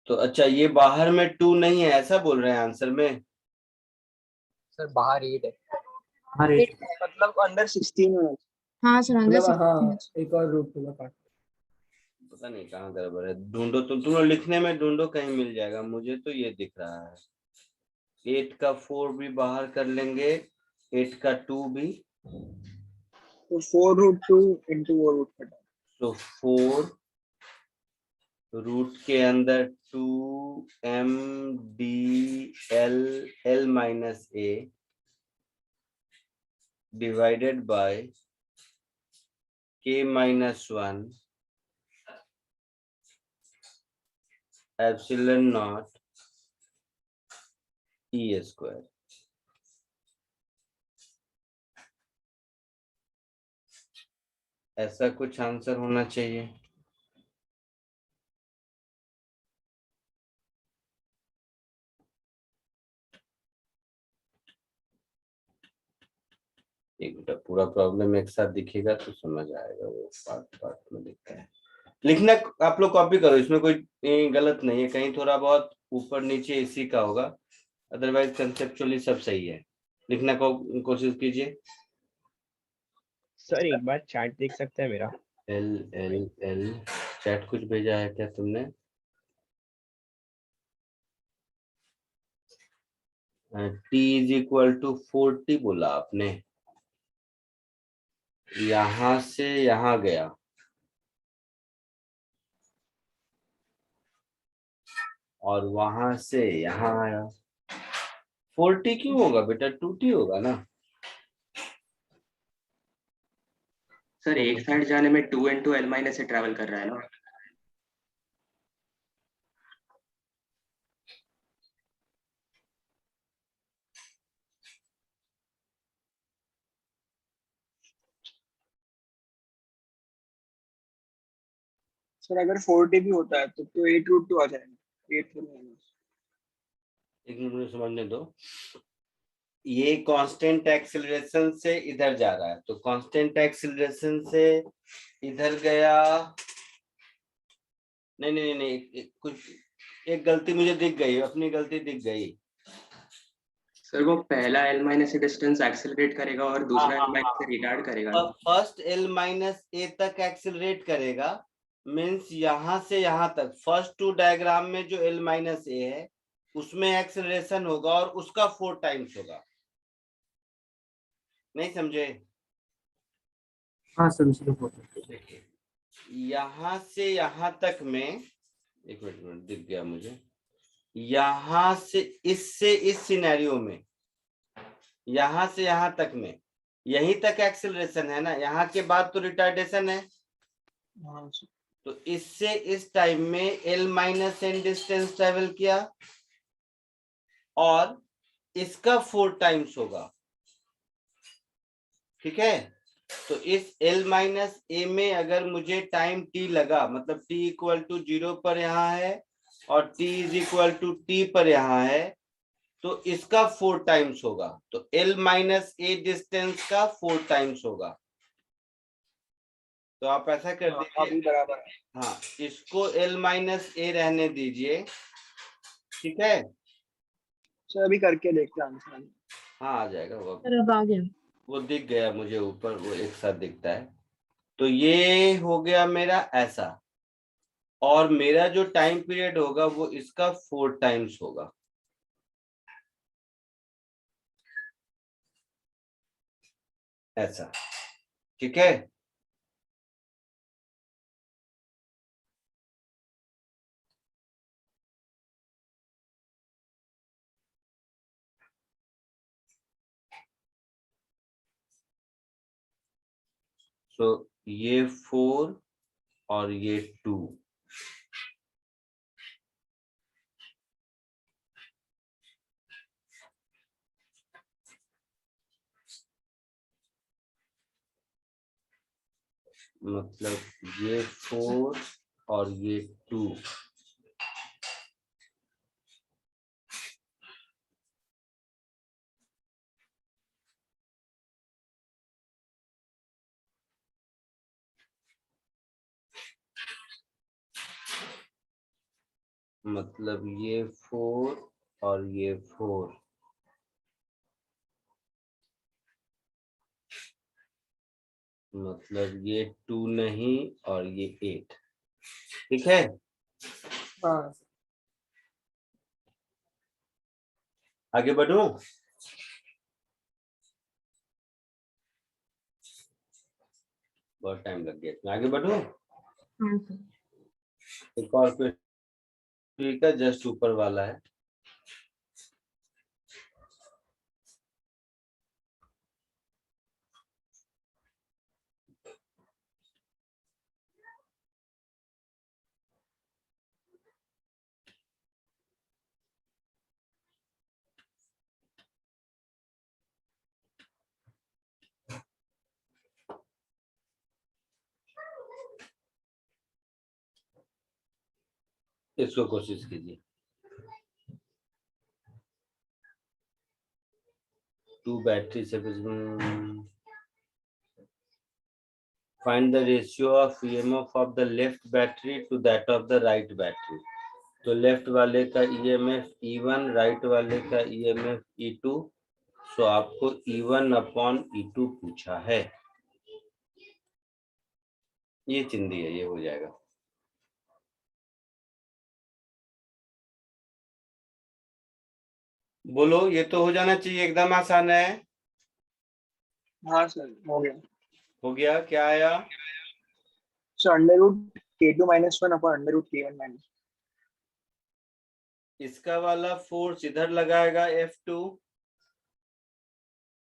तो अच्छा, ये बाहर में 2 नहीं है, ऐसा बोल रहे हैं आंसर में। सर बाहर 8 है, हाँ रेट, मतलब अंडर 16 होना चाहिए। हाँ सर अंदर मतलब हाँ से। एक और रूट पूरा पार्ट। पता नहीं कहाँ गड़बड़ है, ढूंढो, तो तुम लोग लिखने में ढूंढो, कहीं मिल जाएगा। मुझे तो ये दिख रहा है, 8 का 4 भी बाहर कर लेंगे, 8 का 2 भी, तो 4√2 इंटू वो रूट कटा। तो 4 रूट के अंदर 2mdl l minus a divided by k minus 1 epsilon not e square. ऐसा कुछ आंसर होना चाहिए। एक बेटा, पूरा प्रॉब्लम एक साथ दिखेगा तो समझ आएगा, वो पार्ट पार्ट में दिखता है। लिखना आप लोग कॉपी करो, इसमें कोई गलत नहीं है, कहीं थोड़ा बहुत ऊपर नीचे इसी का होगा, अदरवाइज कंसेप्चुअली सब सही है। लिखने को कोशिश कीजिए। सर एक बार चैट देख सकते हैं मेरा? एल एल एल चैट कुछ भेजा है क्या तुमने? टी इज इक्वल टू 40 बोला आपने, यहां से यहां गया, और वहां से यहां आया। 40 क्यों होगा बेटा? 2t होगा ना। सर एक साइड जाने में 2 इंटू एल माइनस से ट्रेवल कर रहा है ना। सर अगर 40 भी होता है तो 8√2 आ जाएगा। 8 माइनस। एक मिनट मुझे समझने दो। ये कांस्टेंट एक्सेलरेशन से इधर जा रहा है, तो कांस्टेंट एक्सेलरेशन से इधर गया। नहीं नहीं नहीं, कुछ एक गलती मुझे दिख गई, अपनी गलती दिख गई। सर वो पहला एल माइनस से डिस्टेंस एक्सेलरेट करेगा और दूसरा एल माइनस से रिटार्ड करेगा ना। फर्स्ट एल माइनस ए तक एक्सेलरेट करेगा, मीन्स यहां से यहां तक। फर्स्ट 2 डायग्राम में जो एल माइनस ए है उसमें एक्सेलरेशन होगा और उसका 4 टाइम्स होगा। नहीं समझे? हाँ सर उसमें होता है। देखिए यहां से यहां तक में, एक मिनट दिख गया मुझे, यहां से इस सिनेरियो में यहां से यहां तक में यहीं तक एक्सेलरेशन है ना, यहाँ के बाद तो रिटार्डेशन है। हाँ सर। तो इससे इस टाइम में L minus N distance travel किया और इसका 4 टाइम्स होगा। ठीक है, तो इस एल माइनस ए में अगर मुझे टाइम टी लगा, मतलब टी इक्वल टू 0 पर यहाँ है और T is equal to T पर यहाँ है, तो इसका 4 टाइम्स होगा। तो एल माइनस ए डिस्टेंस का 4 टाइम्स होगा। तो आप ऐसा कर दीजिए, अभी बराबर है। हाँ इसको एल माइनस ए रहने दीजिए। ठीक है, सर अभी करके देखते हैं आंसर। हाँ आ जाएगा वो, सर अब आ गया। वो दिख गया मुझे ऊपर, वो एक साथ दिखता है। तो ये हो गया मेरा ऐसा, और मेरा जो टाइम पीरियड होगा वो इसका 4 टाइम्स होगा। ऐसा, ठीक है। तो ये 4 और ये 2, मतलब ये 4 और ये 2, मतलब ये 4 और ये 4, मतलब ये 2 नहीं और ये 8। ठीक है, हाँ आगे बढ़ूं? बहुत टाइम लग गया इसमें, आगे बढ़ूं? हाँ सर। एक और क्वेश्चन का जस्ट ऊपर वाला है। इसको कोशिश कीजिए। 2 बैटरी से find the ratio of EMF of the left battery to that of the right battery. तो लेफ्ट वाले का ईएमएफ E1, राइट वाले का ईएमएफ E2। सो आपको E1 अपॉन E2 पूछा है। ये चिंदी है, ये हो जाएगा। बोलो, ये तो हो जाना चाहिए, एकदम आसान है। हाँ सर हो गया। हो गया, क्या आया? So under root K2 - 1 upon under root K1 - इसका वाला फोर्स इधर लगाएगा F2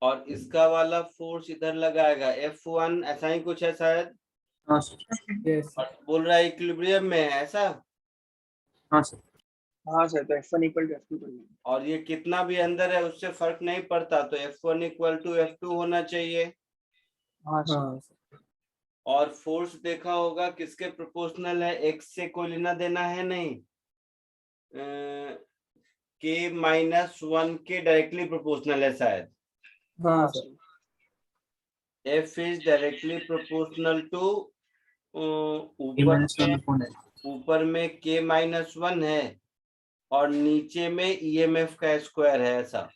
और इसका वाला फोर्स इधर लगाएगा F1, ऐसा ही कुछ है शायद। हाँ सर। यस और बोल रहा है इक्विलिब्रियम में है, ऐसा। हाँ सर। हाँ सर, तो F1 = F2 कर लेंगे। और ये कितना भी अंदर है उससे फर्क नहीं पड़ता, तो F1 = F2 होना चाहिए। हाँ सर। हाँ सर। और फोर्स देखा होगा किसके प्रोपोर्शनल है, x से कोई लेना देना है नहीं, K-1 के डायरेक्टली प्रोपोर्शनल है शायद। हाँ sir. F is directly proportional to ऊपर में K-1 है और नीचे में EMF का स्क्वायर है, ऐसा।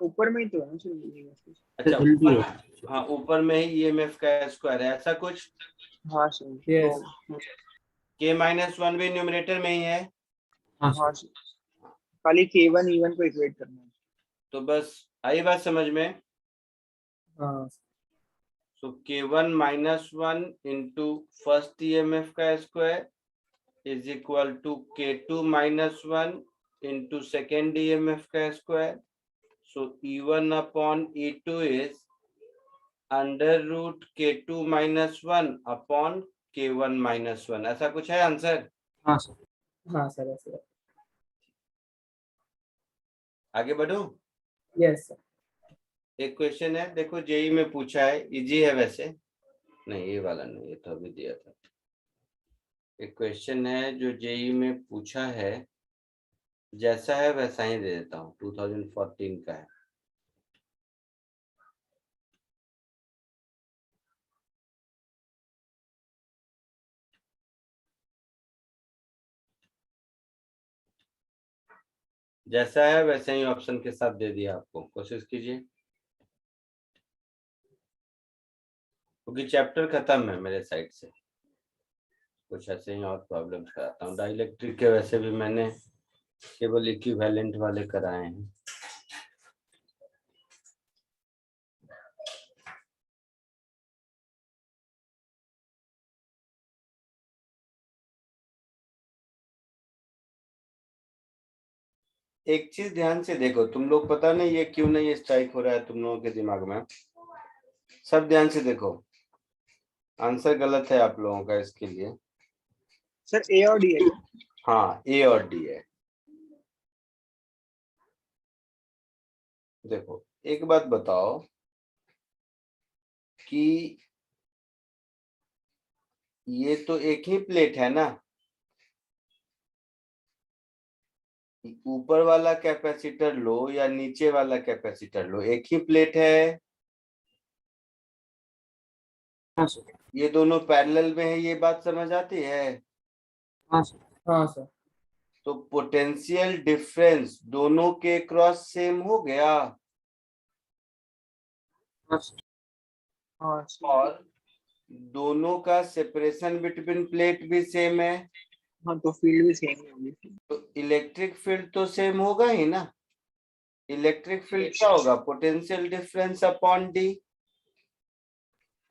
ऊपर में ही तो है ना सर। अच्छा, ऊपर, हाँ ऊपर में ही EMF का स्क्वायर है, ऐसा कुछ। हाँ सर। यस। K-1 भी न्यूमरेटर में ही है। हाँ सर, खाली K1 E1 को इक्वेट करना है। तो बस आई बात समझ में। हाँ so K1 - 1 into first EMF का square is equal to K2 - 1 into second EMF का square. So E1 upon E2 is under root K2 - 1 upon K1 - 1, ऐसा कुछ है आंसर। हाँ सर। हाँ सर ऐसे। आगे बढ़ो। Yes sir. एक क्वेश्चन है, देखो जेई में पूछा है, इजी है वैसे। नहीं ये वाला नहीं, ये तो अभी दिया था। एक क्वेश्चन है जो जेई में पूछा है, जैसा है वैसा ही दे देता हूँ, 2014 का है। जैसा है वैसे ही ऑप्शन के साथ दे दिया आपको, कोशिश कीजिए, क्योंकि चैप्टर खत्म है मेरे साइड से। कुछ ऐसे ही और प्रॉब्लम्स कराता हूँ। डाइलेक्ट्रिक के वैसे भी मैंने केवल इक्विवेलेंट वाले कराए हैं। एक चीज ध्यान से देखो, तुम लोग पता नहीं ये क्यों नहीं स्ट्राइक हो रहा है तुम लोगों के दिमाग में। सब ध्यान से देखो, आंसर गलत है आप लोगों का इसके लिए। सर A और D है क्या? हाँ ए और डी है। देखो एक बात बताओ कि ये तो एक ही प्लेट है ना, ऊपर वाला कैपेसिटर लो या नीचे वाला कैपेसिटर लो, एक ही प्लेट है। हाँ सर। ये दोनों पैरेलल में है, ये बात समझ आती है। हाँ सर। हाँ सर। तो पोटेंशियल डिफरेंस दोनों के क्रॉस सेम हो गया। हाँ सर। हाँ सर। और दोनों का सेपरेशन बिटवीन प्लेट भी सेम है। हाँ, तो फील्ड भी सेम होगी। तो इलेक्ट्रिक फील्ड तो सेम होगा ही ना। इलेक्ट्रिक फील्ड क्या होगा, पोटेंशियल डिफरेंस अपॉन डी।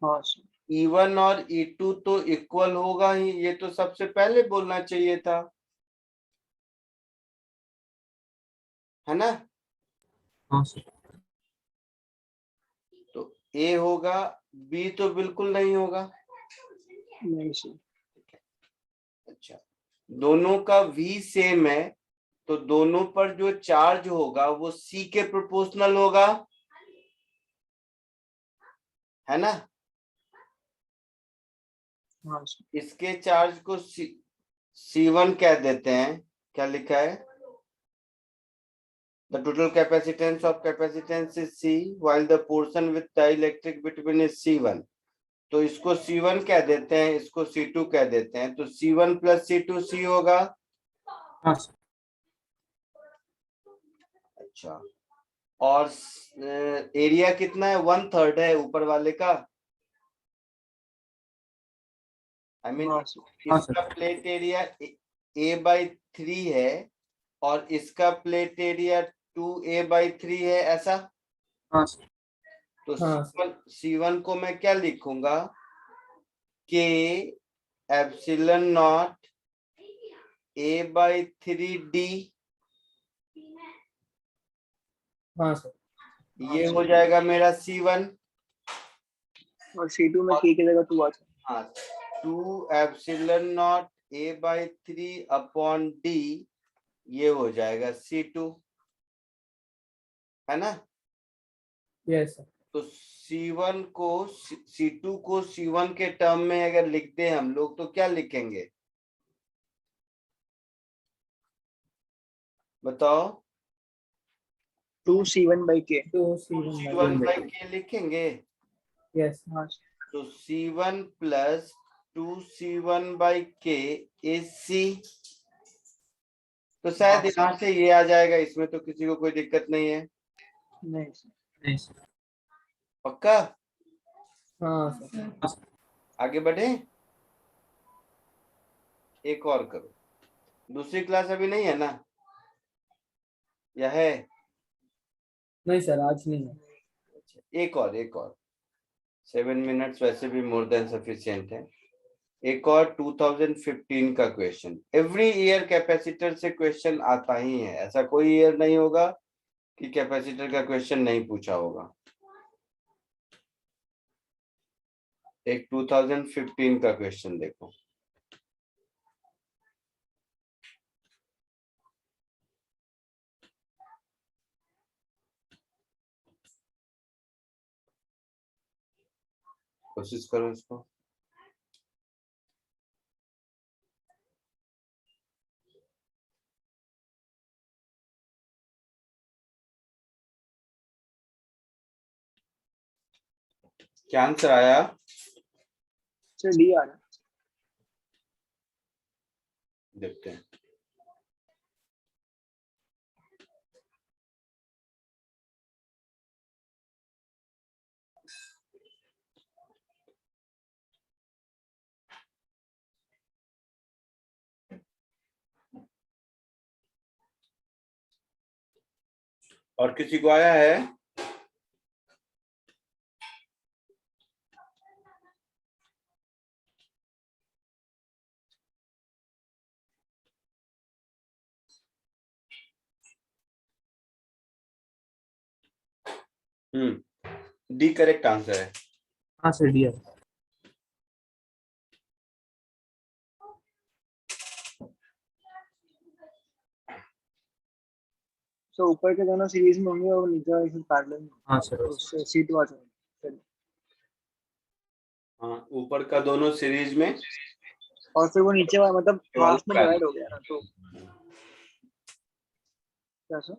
हाँ सर। E1 और E2 तो इक्वल होगा ही, ये तो सबसे पहले बोलना चाहिए था, है ना। हाँ सर। तो A होगा, B तो बिल्कुल नहीं होगा। नहीं सर। अच्छा, दोनों का V सेम है, तो दोनों पर जो चार्ज होगा वो C के प्रोपोर्शनल होगा, है ना। हाँ सर। इसके चार्ज को C1 कह देते हैं। क्या लिखा है, the total capacitance of capacitance is C while the portion with dielectric between is C1। तो इसको C1 कह देते हैं, इसको C2 कह देते हैं। तो C1 + C2 C होगा, हाँ सर। अच्छा, और एरिया कितना है? 1/3 है ऊपर वाले का। आई मीन हाँ सर। इसका प्लेट एरिया A/3 है और इसका प्लेट एरिया 2A/3 है, ऐसा। हाँ सर। तो हाँ C1 को मैं क्या लिखूंगा? K epsilon not A/3D। हाँ सर। ये हो जाएगा मेरा C1। और C2 में K की जगह 2 आ जाए। हाँ, 2 epsilon not A/3 upon D, ये हो जाएगा C2, है ना? Yes sir. तो C1 को C2 को C1 के टर्म में अगर लिखते हैं हम लोग तो क्या लिखेंगे बताओ? 2C1/K। 2C1 C1 by K लिखेंगे। यस। हाँ सर। तो C1 plus 2C1 by K is C। तो शायद यहाँ से ये आ जाएगा, इसमें तो किसी को कोई दिक्कत नहीं है। नहीं सर। नहीं सर। पक्का? हाँ हाँ सर। सर। आगे बढ़े, एक और करो। दूसरी क्लास अभी नहीं है ना, या है? नहीं सर, आज नहीं है। एक और 7 मिनट्स वैसे भी मोर देन सफिशिएंट है। एक और 2015 का क्वेश्चन। एवरी ईयर कैपेसिटर से क्वेश्चन आता ही है, ऐसा कोई ईयर नहीं होगा कि कैपेसिटर का क्वेश्चन नहीं पूछा होगा। एक 2015 का क्वेश्चन देखो। कोशिश करो इसको। क्या आंसर आया? सर D आ रहा है। देखते हैं। और किसी को आया है? डी करेक्ट आंसर है। हाँ सर, दिया। तो ऊपर के दोनों सीरीज में होंगे और नीचे वाले फिर पैरेलल में। हाँ सर। तो उससे C2 आ जाएगा। हाँ, ऊपर का दोनों सीरीज में और फिर वो नीचे वाला मतलब हाफ में डिवाइड हो गया ना, तो क्या सर?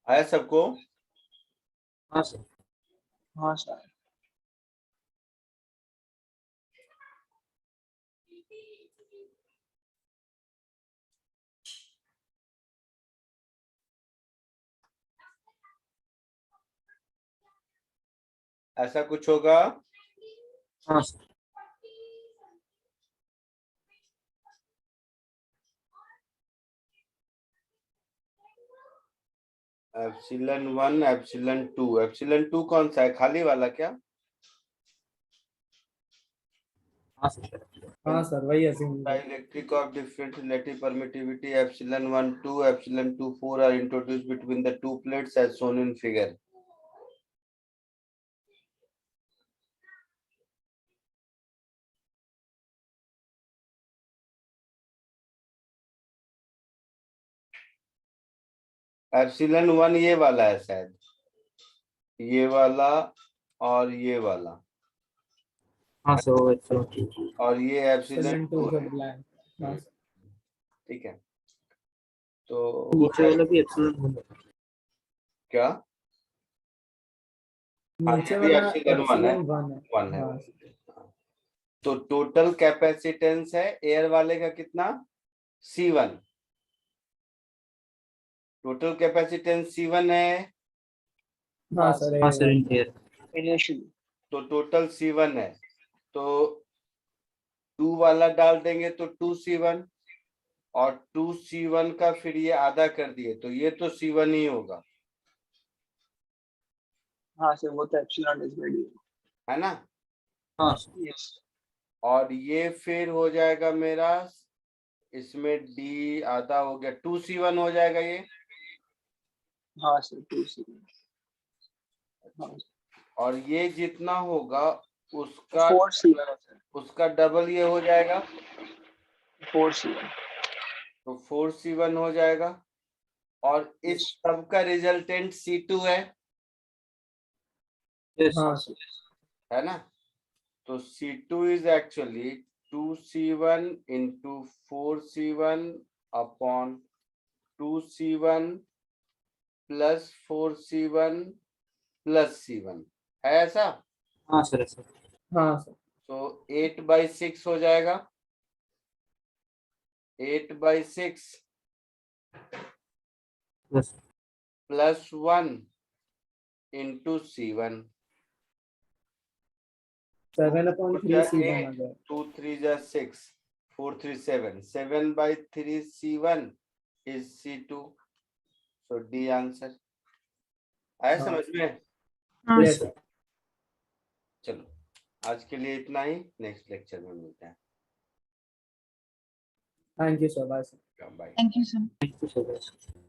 आया सबको? हाँ सर। हाँ सर। ऐसा कुछ होगा? हाँ सर। Epsilon 1 epsilon 2। एप्सिलॉन 2 कौन सा है, खाली वाला क्या? हाँ सर। हाँ सर, वही assume. Dielectric of different relative permittivity epsilon 1 2 epsilon 2 4 are introduced between the two plates as shown in figure. Epsilon 1 ये वाला है शायद, ये वाला और ये वाला, हाँ सर। और ये एप्सिलॉन 2 है। ब्लैंक। ठीक है, तो नीचे वाला भी एप्सिलॉन क्या? नीचे ये भी वाला एप्सिलॉन 1 है, एप्सिलॉन 1 है। 1 है। तो टोटल कैपेसिटेंस है एयर वाले का कितना? C1, टोटल कैपेसिटेंस C1 है, हाँ सर, हाँ सर, इनिशियली तो टोटल C1 है, तो 2 वाला डाल देंगे तो 2C1, और 2C1 का फिर ये आधा कर दिए तो ये तो C1 ही होगा, हाँ सर, वो तो एप्सिलॉन इज बाय डी है ना। हाँ यस। और ये फिर हो जाएगा मेरा, इसमें D आधा हो गया, 2C1 हो जाएगा ये। हाँ सर, 2C। हाँ और ये जितना होगा उसका 4C1 है सर, उसका डबल ये हो जाएगा, 4C1। तो 4C1 हो जाएगा। और इस सब का रिजल्टेंट C2 है हाँ सर, है ना। तो C2 is actually 2C1 into 4C1 upon 2C1 plus 4C1 plus C1, है ऐसा। हाँ सर, हाँ सर, तो 8/6 हो जाएगा, 8/6 प्लस 1 इंटू C1, 7/3C1 आ गया। 2 3 जा 6, 4 3 7, 7/3 C1 is C2, so D answer आया समझ में। हाँ Yes, सर। चलो आज के लिए इतना ही, नेक्स्ट लेक्चर में मिलते हैं। Thank you sir, bye sir. Bye. Thank you sir. Thank you sir.